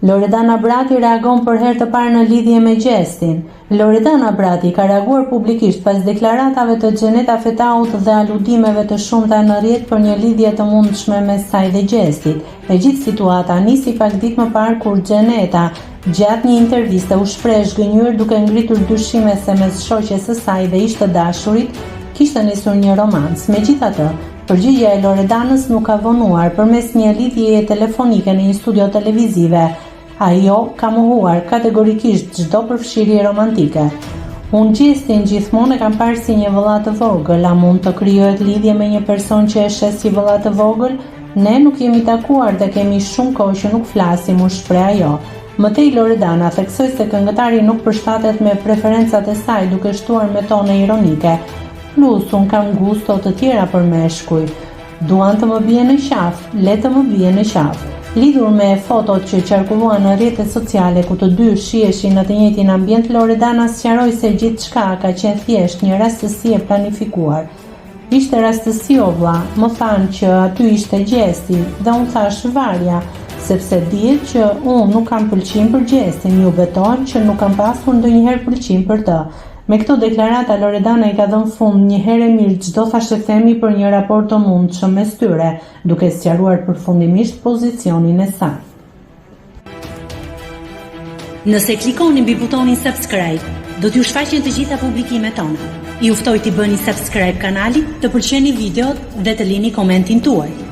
Loredana Brati reagon për herë të parë në lidhje me Gjestin. Loredana Brati ka reaguar publikisht pas deklaratave të Xheneta Fetaut dhe aludimeve të shumta në rrjet për një lidhje të mundshme mes saj dhe Gjestit. E gjithë situata nisi pak ditë më parë kur Xheneta, gjatë një interviste, u shpreh zgënjur duke ngritur dyshime se mes shoqes së saj dhe ish të dashurit kishte nisur një romans. Megjithatë, përgjigjja e Loredanës nuk ka vonuar përmes një lidhjeje telefonike në një studio televizive. Ajo ka mohuar kategorikisht çdo përfshirje romantike. Unë Gjestin gjithmonë e kam parë si një vëlla të vogël, a mund të krijohet lidhje me një person që e shes si vëlla të vogël? Ne nuk jemi takuar dhe kemi shumë kohë që nuk flasim, u shpreh ajo. Mëtej Loredana theksoi se këngëtari nuk përshtatet me preferencat e saj duke shtuar me tone ironike. Plus, unë kam gusto të tjera për meshkuj. Duan të më bie në qafë, le të më bie në qafë. Lidhur me fotot që qarkulluan në rrjetet sociale ku të dy shiheshin në të njëjtin ambient, Loredana sqaroi se gjithçka ka qenë thjesht një rastësi e planifikuar. Ishte rastësi o vlla, më thanë që aty ishte Gjesti dhe unë thash varja, sepse dihet që unë nuk kam pëlqim për Gjestin, ju betohem që nuk kam pasur ndonjëherë pëlqim për të. Me këto deklarata Loredana i ka dhënë fund një herë mirë çdo thashë themi për një raport të mundshëm mes tyre, duke sqaruar përfundimisht pozicionin e saj. Nëse klikoni mbi butonin subscribe, do t'ju shfaqen të gjitha publikimet tona. Ju ftoj t'i bëni subscribe kanalit, të pëlqeni videot dhe të lini komentin tuaj.